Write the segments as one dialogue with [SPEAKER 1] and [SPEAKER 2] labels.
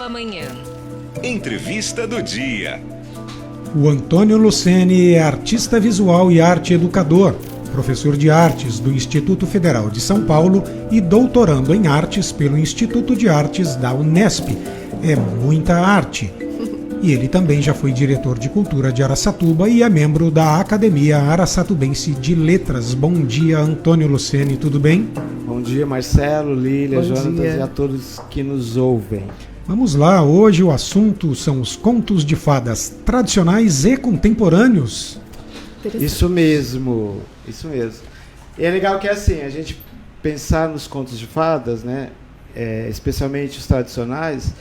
[SPEAKER 1] nova manhã.
[SPEAKER 2] Entrevista do dia.
[SPEAKER 3] O Antônio Luceni é artista visual e arte educador, professor de artes do Instituto Federal de São Paulo e doutorando em artes pelo Instituto de Artes da Unesp. É muita arte. E ele também já foi diretor de cultura de Araçatuba e é membro da Academia Araçatubense de Letras. Bom dia, Antônio Luceni, tudo bem?
[SPEAKER 4] Bom dia, Marcelo, Lília,
[SPEAKER 5] Bom
[SPEAKER 4] Jonatas
[SPEAKER 5] dia.
[SPEAKER 4] e a todos que nos ouvem.
[SPEAKER 3] Vamos lá, hoje o assunto são os contos de fadas tradicionais e contemporâneos.
[SPEAKER 4] Isso mesmo. E é legal que assim, a gente pensar nos contos de fadas, né, especialmente os tradicionais,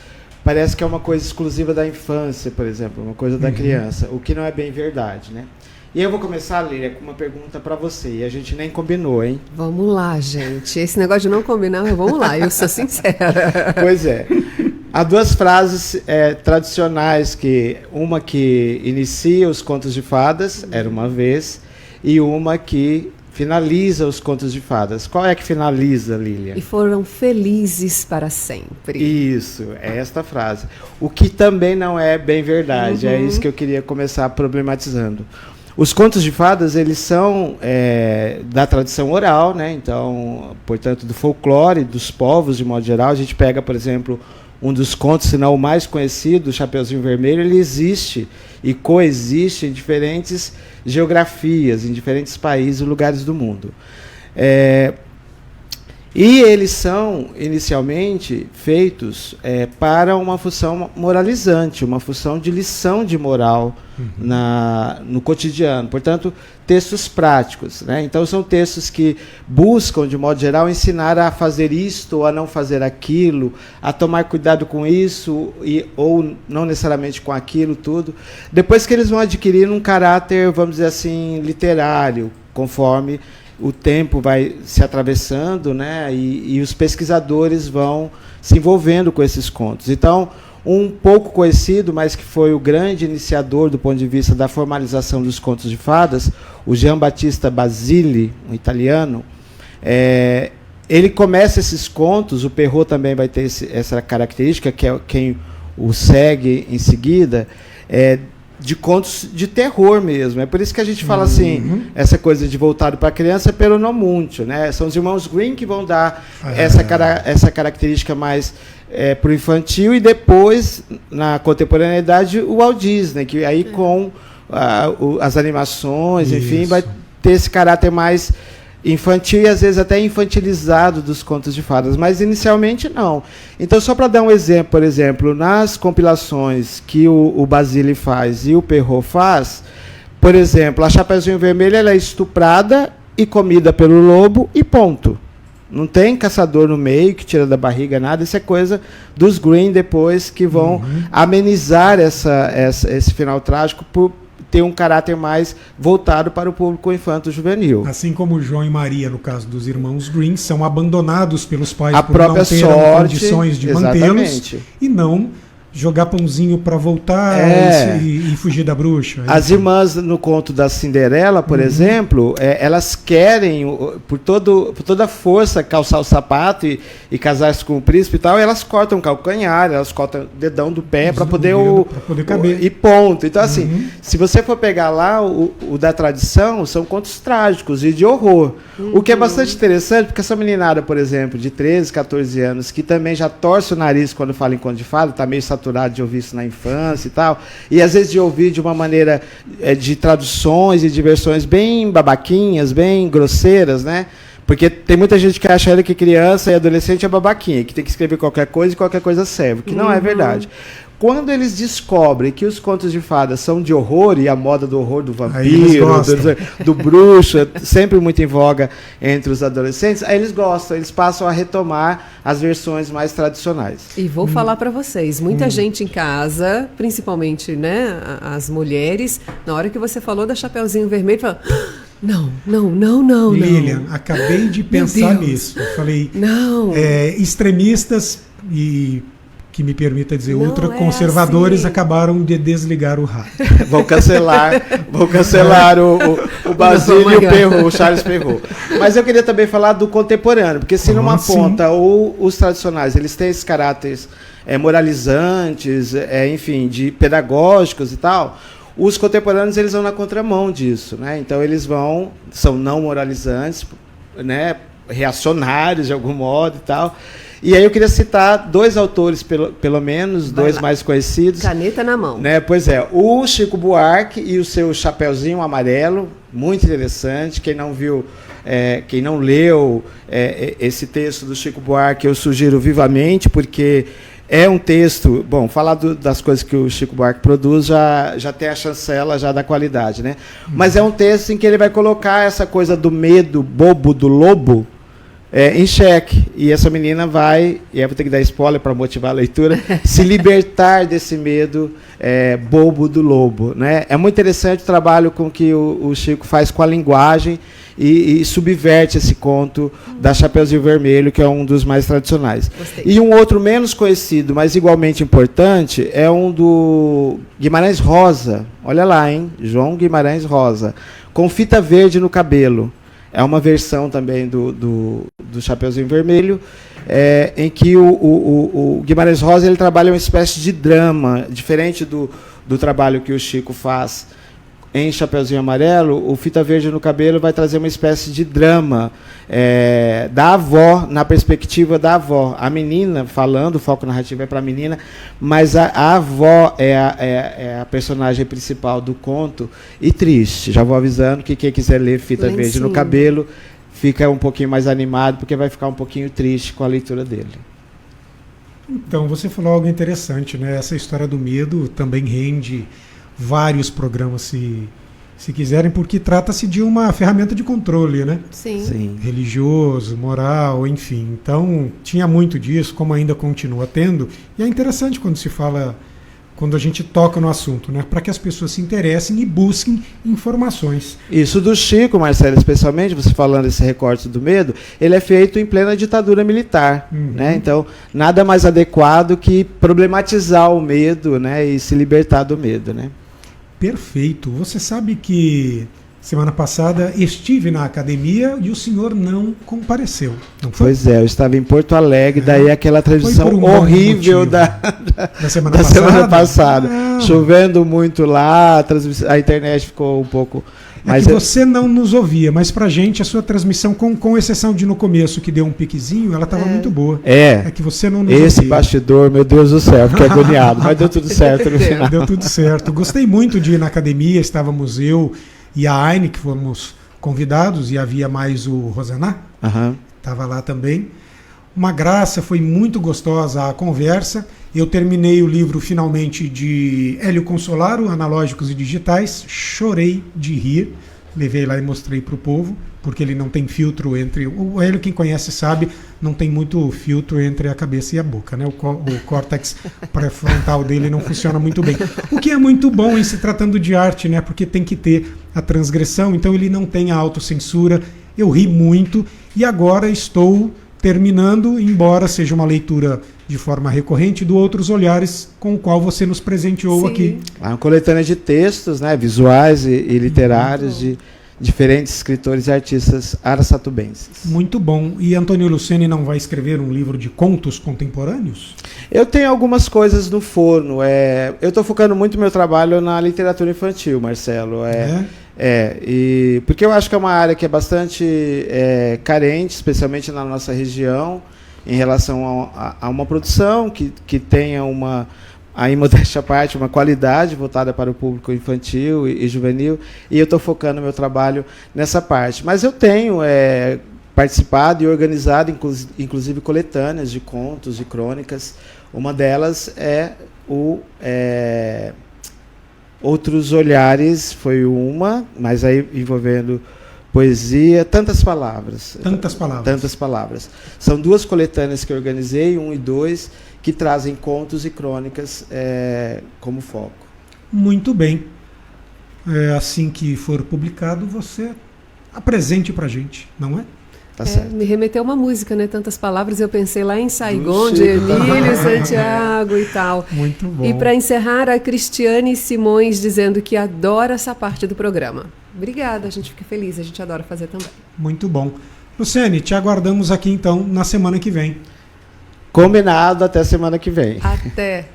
[SPEAKER 4] parece que é uma coisa exclusiva da infância, por exemplo, uma coisa da criança, o que não é bem verdade, né? E eu vou começar, Lília, com uma pergunta para você, e a gente nem combinou, hein?
[SPEAKER 5] Vamos lá, gente. Esse negócio de não combinar, mas vamos lá, eu sou sincera.
[SPEAKER 4] Pois é. Há duas frases tradicionais, uma que inicia os contos de fadas, Era Uma Vez, e uma que finaliza os contos de fadas. Qual é que finaliza, Lília?
[SPEAKER 5] E foram felizes para sempre.
[SPEAKER 4] Isso, é esta frase. O que também não é bem verdade, é isso que eu queria começar problematizando. Os contos de fadas, eles são da tradição oral, né? Então, portanto, do folclore, dos povos, de modo geral. A gente pega, por exemplo, um dos contos, se não o mais conhecido, o Chapeuzinho Vermelho, ele existe e coexiste em diferentes geografias, em diferentes países e lugares do mundo. E eles são, inicialmente, feitos para uma função moralizante, uma função de lição de moral no cotidiano. Portanto, textos práticos, né? Então, são textos que buscam, de modo geral, ensinar a fazer isto ou a não fazer aquilo, a tomar cuidado com isso ou não necessariamente com aquilo, tudo. Depois que eles vão adquirir um caráter, vamos dizer assim, literário, conforme o tempo vai se atravessando, né, e os pesquisadores vão se envolvendo com esses contos. Então, um pouco conhecido, mas que foi o grande iniciador do ponto de vista da formalização dos contos de fadas, o Giambattista Basile, um italiano, ele começa esses contos, o Perrault também vai ter essa característica, que é quem o segue em seguida, de contos de terror mesmo. É por isso que a gente fala assim, essa coisa de voltado para a criança, pero não muito, né? São os irmãos Grimm que vão dar essa característica mais para o infantil, e depois, na contemporaneidade, o Walt Disney, que aí com as animações, enfim, vai ter esse caráter mais infantil e às vezes até infantilizado dos contos de fadas, mas inicialmente não. Então, só para dar um exemplo, por exemplo, nas compilações que o Basile faz e o Perrault faz, por exemplo, a Chapeuzinho Vermelho, ela é estuprada e comida pelo lobo e ponto. Não tem caçador no meio que tira da barriga nada, isso é coisa dos Grimm depois, que vão amenizar esse final trágico por ter um caráter mais voltado para o público infanto-juvenil.
[SPEAKER 3] Assim como João e Maria, no caso dos irmãos Grimm, são abandonados pelos pais
[SPEAKER 4] a
[SPEAKER 3] por
[SPEAKER 4] própria
[SPEAKER 3] não terem condições de mantê-los e não jogar pãozinho para voltar e fugir da bruxa.
[SPEAKER 4] As irmãs, no conto da Cinderela, por exemplo, elas querem, por toda a força, calçar o sapato e casar-se com o príncipe e tal, e elas cortam o calcanhar, elas cortam o dedão do pé para poder caber. E ponto. Então, assim, se você for pegar lá, o da tradição, são contos trágicos e de horror. O que é bastante interessante, porque essa meninada, por exemplo, de 13, 14 anos, que também já torce o nariz quando fala em conto de fada, está meio saturado de ouvir isso na infância e tal, e às vezes de ouvir de uma maneira de traduções e de versões bem babaquinhas, bem grosseiras, né? Porque tem muita gente que acha que criança e adolescente é babaquinha, que tem que escrever qualquer coisa e qualquer coisa serve, que não é verdade. Quando eles descobrem que os contos de fadas são de horror, e a moda do horror do vampiro, do bruxo, é sempre muito em voga entre os adolescentes, aí eles gostam, eles passam a retomar as versões mais tradicionais.
[SPEAKER 5] E vou falar para vocês, muita gente em casa, principalmente, né, as mulheres, na hora que você falou da Chapeuzinho Vermelho, falou: não.
[SPEAKER 3] Lilian, acabei de pensar nisso. Eu falei, extremistas e que me permita dizer,
[SPEAKER 5] Não
[SPEAKER 3] ultraconservadores
[SPEAKER 5] é assim.
[SPEAKER 3] acabaram de desligar o rádio.
[SPEAKER 4] Vão cancelar o Basílio e o Perrault, o Charles Perrault. Mas eu queria também falar do contemporâneo, porque se numa ponta os tradicionais, eles têm esses caráteres moralizantes, enfim, de pedagógicos e tal, os contemporâneos eles vão na contramão disso, né? Então eles são não moralizantes, né? Reacionários de algum modo e tal. E aí eu queria citar dois autores, pelo menos, dois mais conhecidos.
[SPEAKER 5] Caneta na mão.
[SPEAKER 4] Né? Pois é, o Chico Buarque e o seu Chapeuzinho Amarelo, muito interessante. Quem não viu, quem não leu esse texto do Chico Buarque, eu sugiro vivamente, porque é um texto... Bom, falar das coisas que o Chico Buarque produz já tem a chancela já da qualidade, né? Mas é um texto em que ele vai colocar essa coisa do medo bobo do lobo em xeque. E essa menina vai, e eu vou ter que dar spoiler para motivar a leitura, se libertar desse medo bobo do lobo. Né? É muito interessante o trabalho com que o Chico faz com a linguagem e subverte esse conto da Chapeuzinho Vermelho, que é um dos mais tradicionais.
[SPEAKER 5] Gostei.
[SPEAKER 4] E um outro menos conhecido, mas igualmente importante, é um do Guimarães Rosa. Olha lá, hein? João Guimarães Rosa. Com fita verde no cabelo. É uma versão também do Chapeuzinho Vermelho, em que o Guimarães Rosa ele trabalha uma espécie de drama, diferente do trabalho que o Chico faz em Chapeuzinho Amarelo. O Fita Verde no Cabelo vai trazer uma espécie de drama da avó, na perspectiva da avó. A menina falando, o foco narrativo é para a menina, mas a avó é a personagem principal do conto, e triste. Já vou avisando que quem quiser ler Fita Verde no Cabelo fica um pouquinho mais animado, porque vai ficar um pouquinho triste com a leitura dele.
[SPEAKER 3] Então, você falou algo interessante, né? Essa história do medo também rende vários programas, se quiserem, porque trata-se de uma ferramenta de controle, né?
[SPEAKER 5] Sim.
[SPEAKER 3] Religioso, moral, enfim. Então, tinha muito disso, como ainda continua tendo. E é interessante quando a gente toca no assunto, né? Para que as pessoas se interessem e busquem informações.
[SPEAKER 4] Isso do Chico, Marcelo, especialmente, você falando desse recorte do medo, ele é feito em plena ditadura militar. Né? Então, nada mais adequado que problematizar o medo, né? E se libertar do medo, né?
[SPEAKER 3] Perfeito. Você sabe que semana passada estive na academia e o senhor não compareceu, não foi?
[SPEAKER 4] Pois é, eu estava em Porto Alegre, daí aquela transmissão horrível da semana passada. Chovendo muito lá, a internet ficou um pouco...
[SPEAKER 3] Mas você não nos ouvia, mas pra gente a sua transmissão, com exceção de no começo que deu um piquezinho, ela estava muito boa. É que você não nos
[SPEAKER 4] esse
[SPEAKER 3] ouvia.
[SPEAKER 4] Bastidor, meu Deus do céu, fiquei agoniado, mas deu tudo certo no final.
[SPEAKER 3] Deu tudo certo. Gostei muito de ir na academia, estávamos eu e a Aine, que fomos convidados, e havia mais o Rosaná, estava lá também. Uma graça, foi muito gostosa a conversa. Eu terminei o livro finalmente de Hélio Consolaro, Analógicos e Digitais, chorei de rir, levei lá e mostrei para o povo, porque ele não tem filtro entre... O Hélio, quem conhece sabe, não tem muito filtro entre a cabeça e a boca, né? O córtex pré-frontal dele não funciona muito bem. O que é muito bom em se tratando de arte, né? Porque tem que ter a transgressão, então ele não tem a autocensura. Eu ri muito e agora estou terminando, embora seja uma leitura de forma recorrente, do Outros Olhares, com o qual você nos presenteou aqui.
[SPEAKER 4] Uma coletânea de textos, né, visuais e literários de diferentes escritores e artistas araçatubenses.
[SPEAKER 3] Muito bom. E Antônio Luceni não vai escrever um livro de contos contemporâneos?
[SPEAKER 4] Eu tenho algumas coisas no forno. Eu estou focando muito meu trabalho na literatura infantil, Marcelo. Porque eu acho que é uma área que é bastante carente, especialmente na nossa região, em relação a uma produção que tenha aí, modéstia à parte, uma qualidade voltada para o público infantil e juvenil, e eu estou focando meu trabalho nessa parte. Mas eu tenho participado e organizado, inclusive, coletâneas de contos e crônicas. Uma delas é Outros Olhares, foi uma, mas aí envolvendo poesia, tantas palavras. Tantas palavras. São duas coletâneas que eu organizei, 1 e 2, que trazem contos e crônicas como foco.
[SPEAKER 3] Muito bem. Assim que for publicado, você apresente para a gente, não é?
[SPEAKER 4] Tá certo.
[SPEAKER 5] Me remeteu uma música, né? Tantas palavras, eu pensei lá em Saigon,
[SPEAKER 4] Do
[SPEAKER 5] de
[SPEAKER 4] Chico
[SPEAKER 5] Emílio Santiago e tal.
[SPEAKER 3] Muito bom.
[SPEAKER 5] E para encerrar, a Cristiane Simões dizendo que adora essa parte do programa. Obrigada, a gente fica feliz, a gente adora fazer também.
[SPEAKER 3] Muito bom. Luciane, te aguardamos aqui então na semana que vem.
[SPEAKER 4] Combinado, até semana que vem.
[SPEAKER 5] Até.